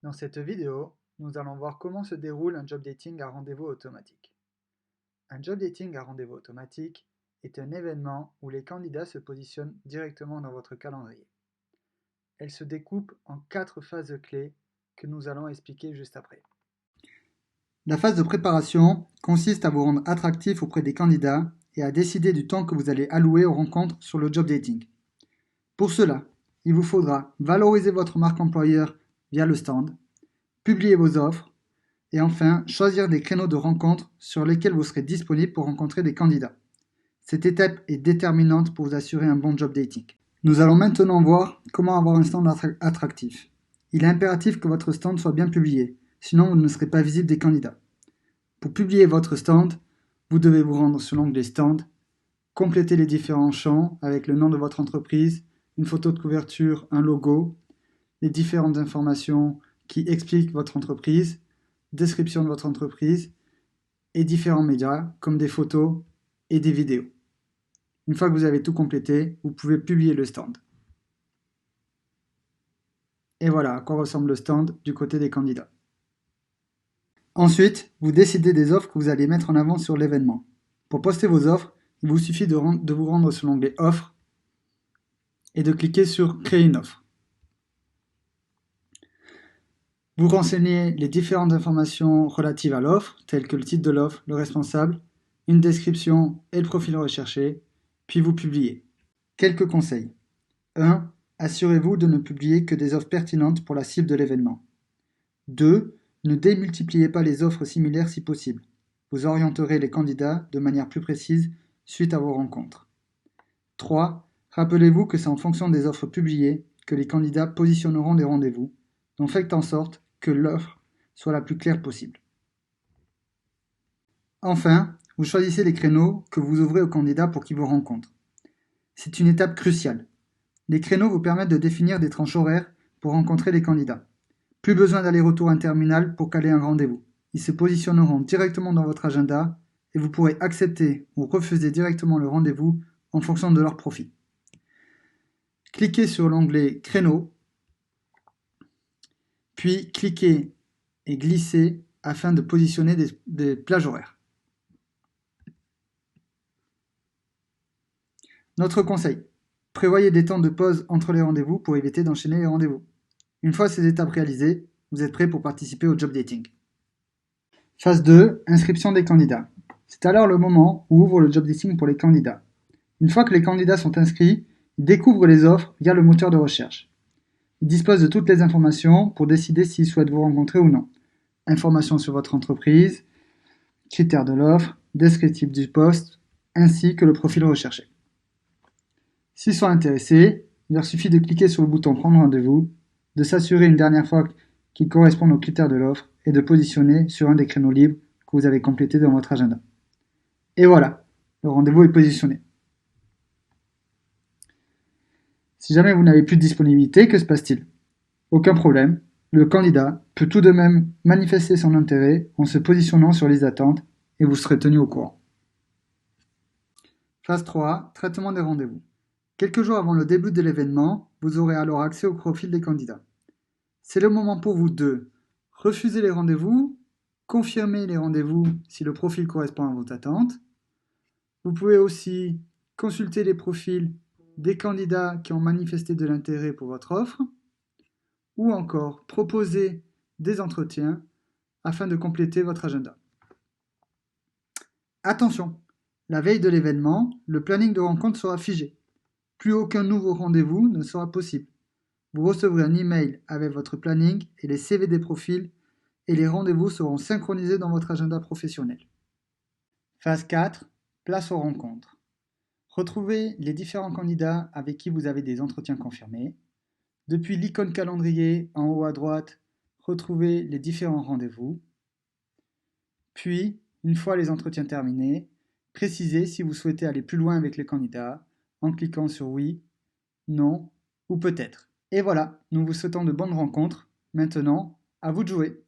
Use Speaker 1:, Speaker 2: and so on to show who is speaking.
Speaker 1: Dans cette vidéo, nous allons voir comment se déroule un job dating à rendez-vous automatique. Un job dating à rendez-vous automatique est un événement où les candidats se positionnent directement dans votre calendrier. Elle se découpe en 4 phases clés que nous allons expliquer juste après. La phase de préparation consiste à vous rendre attractif auprès des candidats et à décider du temps que vous allez allouer aux rencontres sur le job dating. Pour cela, il vous faudra valoriser votre marque employeur via le stand, publier vos offres, et enfin, choisir des créneaux de rencontre sur lesquels vous serez disponible pour rencontrer des candidats. Cette étape est déterminante pour vous assurer un bon job dating. Nous allons maintenant voir comment avoir un stand attractif. Il est impératif que votre stand soit bien publié, sinon vous ne serez pas visible des candidats. Pour publier votre stand, vous devez vous rendre sur l'onglet Stand, compléter les différents champs avec le nom de votre entreprise, une photo de couverture, un logo, les différentes informations qui expliquent votre entreprise, description de votre entreprise et différents médias comme des photos et des vidéos. Une fois que vous avez tout complété, vous pouvez publier le stand. Et voilà à quoi ressemble le stand du côté des candidats. Ensuite, vous décidez des offres que vous allez mettre en avant sur l'événement. Pour poster vos offres, il vous suffit de vous rendre sur l'onglet Offres et de cliquer sur Créer une offre. Vous renseignez les différentes informations relatives à l'offre, telles que le titre de l'offre, le responsable, une description et le profil recherché, puis vous publiez. Quelques conseils. 1. Assurez-vous de ne publier que des offres pertinentes pour la cible de l'événement. 2. Ne démultipliez pas les offres similaires si possible. Vous orienterez les candidats de manière plus précise suite à vos rencontres. 3. Rappelez-vous que c'est en fonction des offres publiées que les candidats positionneront des rendez-vous, donc faites en sorte que l'offre soit la plus claire possible. Enfin, vous choisissez les créneaux que vous ouvrez aux candidats pour qu'ils vous rencontrent. C'est une étape cruciale. Les créneaux vous permettent de définir des tranches horaires pour rencontrer les candidats. Plus besoin d'aller-retour interminable pour caler un rendez-vous. Ils se positionneront directement dans votre agenda et vous pourrez accepter ou refuser directement le rendez-vous en fonction de leur profil. Cliquez sur l'onglet Créneaux, puis cliquez et glissez afin de positionner des plages horaires. Notre conseil, prévoyez des temps de pause entre les rendez-vous pour éviter d'enchaîner les rendez-vous. Une fois ces étapes réalisées, vous êtes prêt pour participer au job dating. Phase 2, inscription des candidats. C'est alors le moment où ouvre le job dating pour les candidats. Une fois que les candidats sont inscrits, ils découvrent les offres via le moteur de recherche. Ils disposent de toutes les informations pour décider s'ils souhaitent vous rencontrer ou non. Informations sur votre entreprise, critères de l'offre, descriptif du poste, ainsi que le profil recherché. S'ils sont intéressés, il leur suffit de cliquer sur le bouton Prendre rendez-vous, de s'assurer une dernière fois qu'ils correspondent aux critères de l'offre et de positionner sur un des créneaux libres que vous avez complétés dans votre agenda. Et voilà, le rendez-vous est positionné. Si jamais vous n'avez plus de disponibilité, que se passe-t-il? Aucun problème, le candidat peut tout de même manifester son intérêt en se positionnant sur les attentes et vous serez tenu au courant. Phase 3, traitement des rendez-vous. Quelques jours avant le début de l'événement, vous aurez alors accès au profil des candidats. C'est le moment pour vous de refuser les rendez-vous, confirmer les rendez-vous si le profil correspond à vos attentes. Vous pouvez aussi consulter les profils des candidats qui ont manifesté de l'intérêt pour votre offre, ou encore proposer des entretiens afin de compléter votre agenda. Attention, la veille de l'événement, le planning de rencontre sera figé. Plus aucun nouveau rendez-vous ne sera possible. Vous recevrez un email avec votre planning et les CV des profils et les rendez-vous seront synchronisés dans votre agenda professionnel. Phase 4, place aux rencontres. Retrouvez les différents candidats avec qui vous avez des entretiens confirmés. Depuis l'icône calendrier en haut à droite, retrouvez les différents rendez-vous. Puis, une fois les entretiens terminés, précisez si vous souhaitez aller plus loin avec les candidats en cliquant sur oui, non ou peut-être. Et voilà, nous vous souhaitons de bonnes rencontres. Maintenant, à vous de jouer.